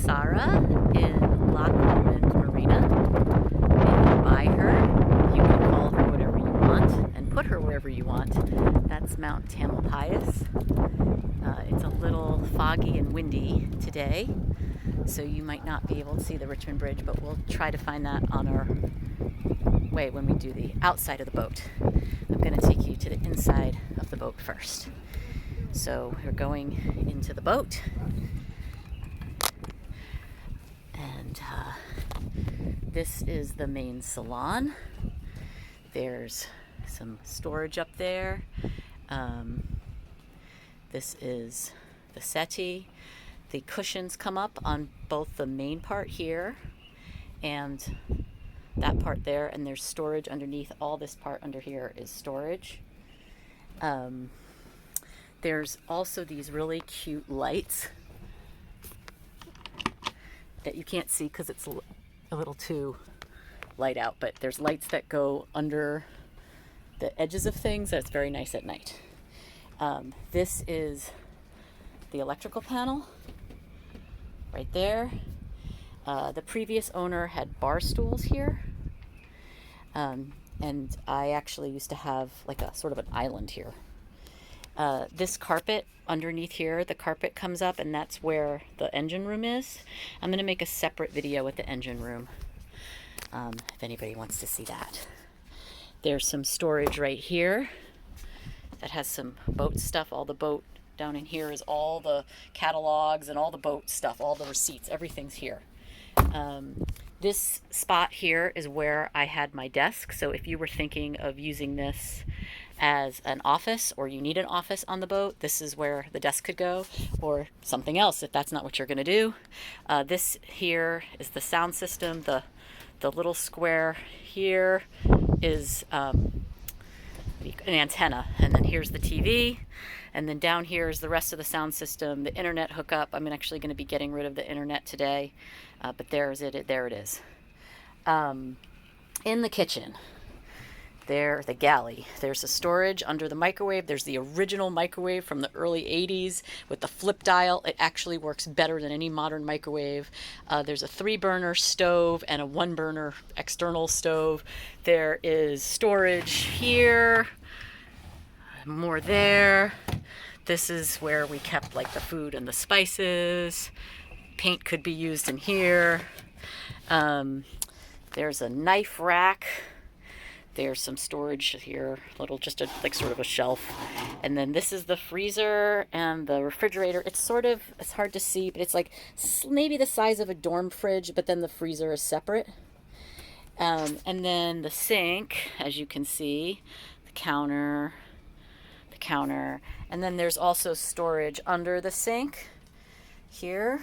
Sarah in Loch Lomond Marina. If you buy her, you can call her whatever you want and put her wherever you want. That's Mount Tamalpais. It's a little foggy and windy today, so you might not be able to see the Richmond Bridge, but we'll try to find that on our way when we do the outside of the boat. I'm going to take you to the inside of the boat first. So we're going into the boat, and this is the main salon. There's some storage up there. This is the settee. The cushions come up on both the main part here and that part there, and there's storage underneath. All this part under here is storage. There's also these really cute lights that you can't see because it's a little too light out, but there's lights that go under the edges of things that's very nice at night. This is the electrical panel right there. The previous owner had bar stools here, and I actually used to have like a sort of an island here. This carpet underneath here, the carpet comes up, and that's where the engine room is. I'm going to make a separate video with the engine room if anybody wants to see that. There's some storage right here that has some boat stuff. All the boat down in here is all the catalogs and all the boat stuff, all the receipts, everything's here. This spot here is where I had my desk. So if you were thinking of using this as an office, or you need an office on the boat, this is where the desk could go, or something else if that's not what you're going to do. This here is the sound system. The little square here is an antenna, and then here's the TV, and then down here is the rest of the sound system, the internet hookup. I'm actually going to be getting rid of the internet today, but there it is. In the kitchen, the galley, there's a storage under the microwave. There's the original microwave from the early 80s with the flip dial. It actually works better than any modern microwave. There's a 3-burner stove and a 1-burner external stove. There is storage here, more there. This is where we kept like the food and the spices. Paint could be used in here. There's a knife rack. There's some storage here, just sort of a shelf. And then this is the freezer and the refrigerator. It's hard to see, but it's like maybe the size of a dorm fridge, but then the freezer is separate. And then the sink, as you can see, the counter, and then there's also storage under the sink here,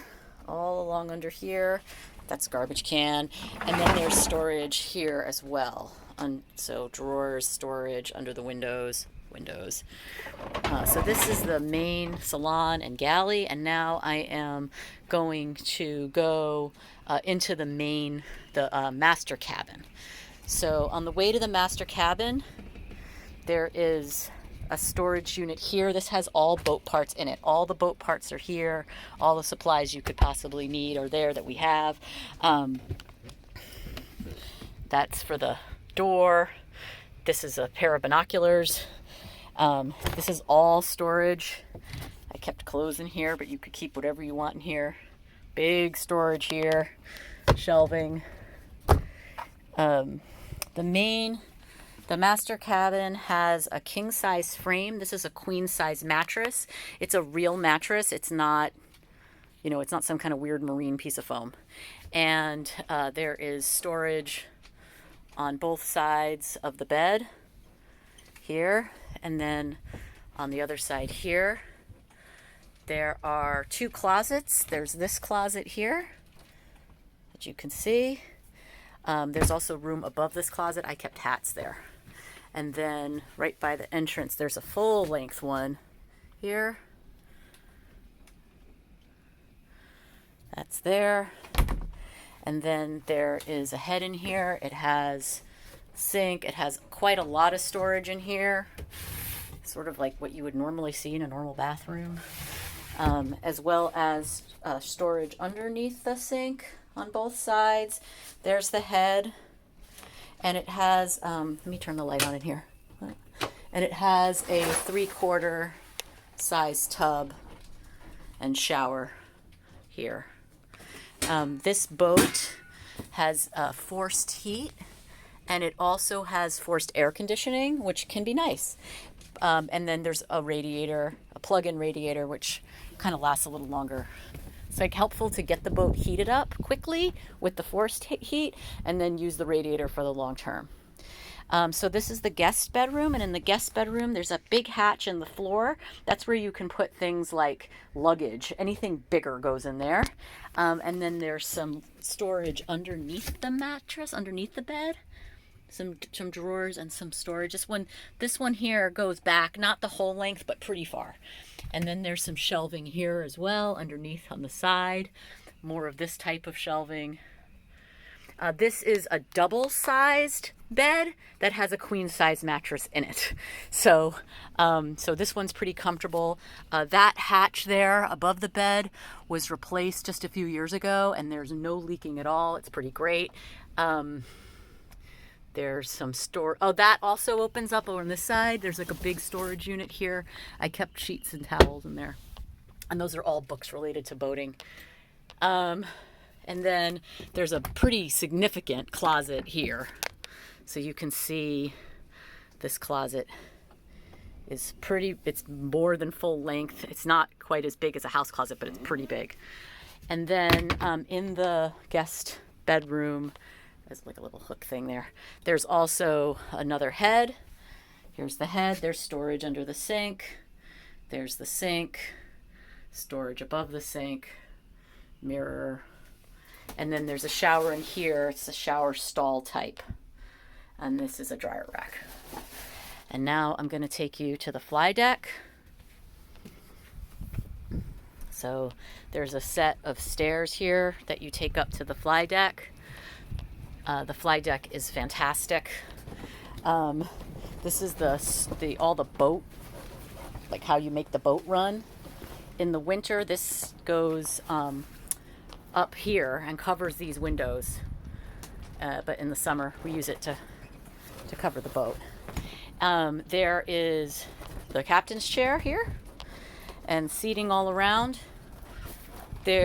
all along under here. That's garbage can. And then there's storage here as well. So drawers, storage under the windows. So this is the main salon and galley, and now I am going to go into the master cabin. So on the way to the master cabin, there is a storage unit here. This has all boat parts in it. All the boat parts are here. All the supplies you could possibly need are there that we have. That's for the door. This is a pair of binoculars. This is all storage. I kept clothes in here, but you could keep whatever you want in here. Big storage here, shelving. The master cabin has a king size frame. This is a queen size mattress. It's a real mattress. It's not, it's not some kind of weird marine piece of foam. And there is storage on both sides of the bed here, and then on the other side here there are 2 closets. There's this closet here that you can see. There's also room above this closet. I kept hats there. And then right by the entrance there's a full length one here. That's there. And then there is a head in here. It has a sink. It has quite a lot of storage in here. Sort of like what you would normally see in a normal bathroom. as well as storage underneath the sink on both sides. There's the head, and it has, let me turn the light on in here. And it has a 3/4 size tub and shower here. This boat has forced heat, and it also has forced air conditioning, which can be nice. And then there's a radiator, a plug-in radiator, which kind of lasts a little longer. It's like helpful to get the boat heated up quickly with the forced heat, and then use the radiator for the long term. So this is the guest bedroom, and in the guest bedroom there's a big hatch in the floor. That's where you can put things like luggage. Anything bigger goes in there. And then there's some storage underneath the mattress, underneath the bed. Some drawers and some storage. This one here goes back, not the whole length, but pretty far. And then there's some shelving here as well, underneath on the side. More of this type of shelving. This is a double-sized bed that has a queen-size mattress in it. So this one's pretty comfortable. That hatch there above the bed was replaced just a few years ago, and there's no leaking at all. It's pretty great. There's some that also opens up over on this side. There's like a big storage unit here. I kept sheets and towels in there. And those are all books related to boating. And then there's a pretty significant closet here. So you can see this closet is it's more than full length. It's not quite as big as a house closet, but it's pretty big. And then in the guest bedroom, there's like a little hook thing there. There's also another head. Here's the head. There's storage under the sink. There's the sink. Storage above the sink. Mirror. And then there's a shower in here. It's a shower stall type. And this is a dryer rack. And now I'm going to take you to the fly deck. So there's a set of stairs here that you take up to the fly deck. The fly deck is fantastic. This is all the boat, like how you make the boat run. In the winter, this goes up here and covers these windows. But in the summer, we use it to cover the boat. There is the captain's chair here and seating all around.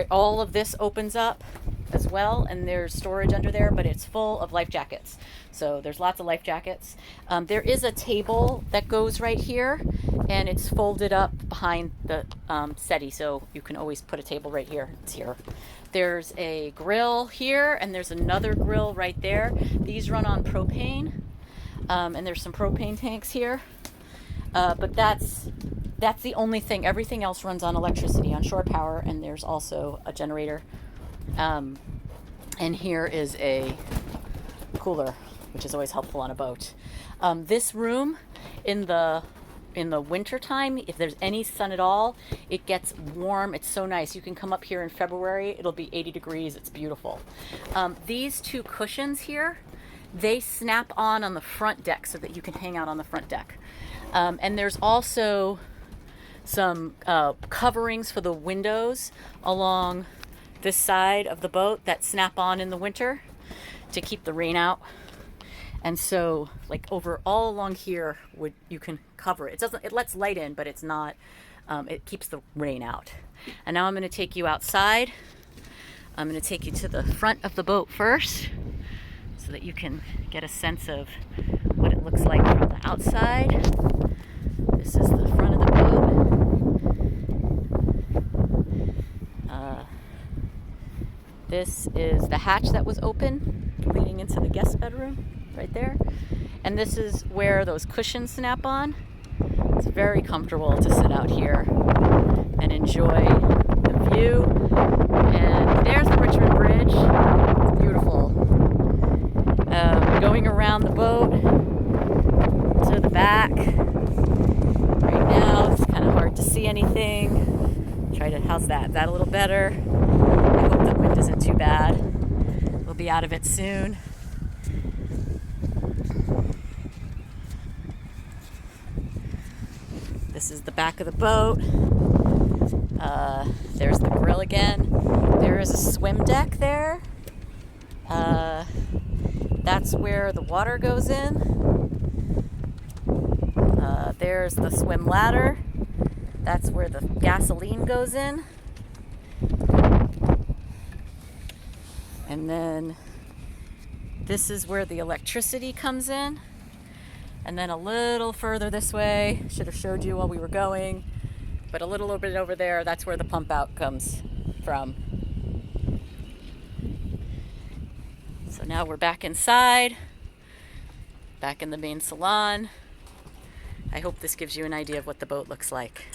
All of this opens up as well, and there's storage under there, but it's full of life jackets. So there's lots of life jackets. There is a table that goes right here, and it's folded up behind the settee, so you can always put a table right here. It's here. There's a grill here, and there's another grill right there. These run on propane, and there's some propane tanks here. But that's the only thing. Everything else runs on electricity, on shore power, and there's also a generator. And here is a cooler, which is always helpful on a boat. This room in the winter time, if there's any sun at all, it gets warm. It's so nice. You can come up here in February. It'll be 80 degrees. It's beautiful. These two cushions here, they snap on the front deck so that you can hang out on the front deck. And there's also some coverings for the windows along this side of the boat that snap on in the winter to keep the rain out. And so like over all along here, you can cover it. It lets light in, but it's not, it keeps the rain out. And now I'm going to take you outside. I'm going to take you to the front of the boat first so that you can get a sense of what it looks like from the outside. This is the front of the boat. This is the hatch that was open leading into the guest bedroom right there. And this is where those cushions snap on. It's very comfortable to sit out here and enjoy the view. And there's the Richmond Bridge. It's beautiful. Going around the boat to the back. Right now it's kind of hard to see anything. How's that? Is that a little better? I hope the wind isn't too bad. We'll be out of it soon. This is the back of the boat. There's the grill again. There is a swim deck there. That's where the water goes in. There's the swim ladder. That's where the gasoline goes in. And then this is where the electricity comes in. And then a little further this way, should have showed you while we were going, but a little bit over there, that's where the pump out comes from. So now we're back inside, back in the main salon. I hope this gives you an idea of what the boat looks like.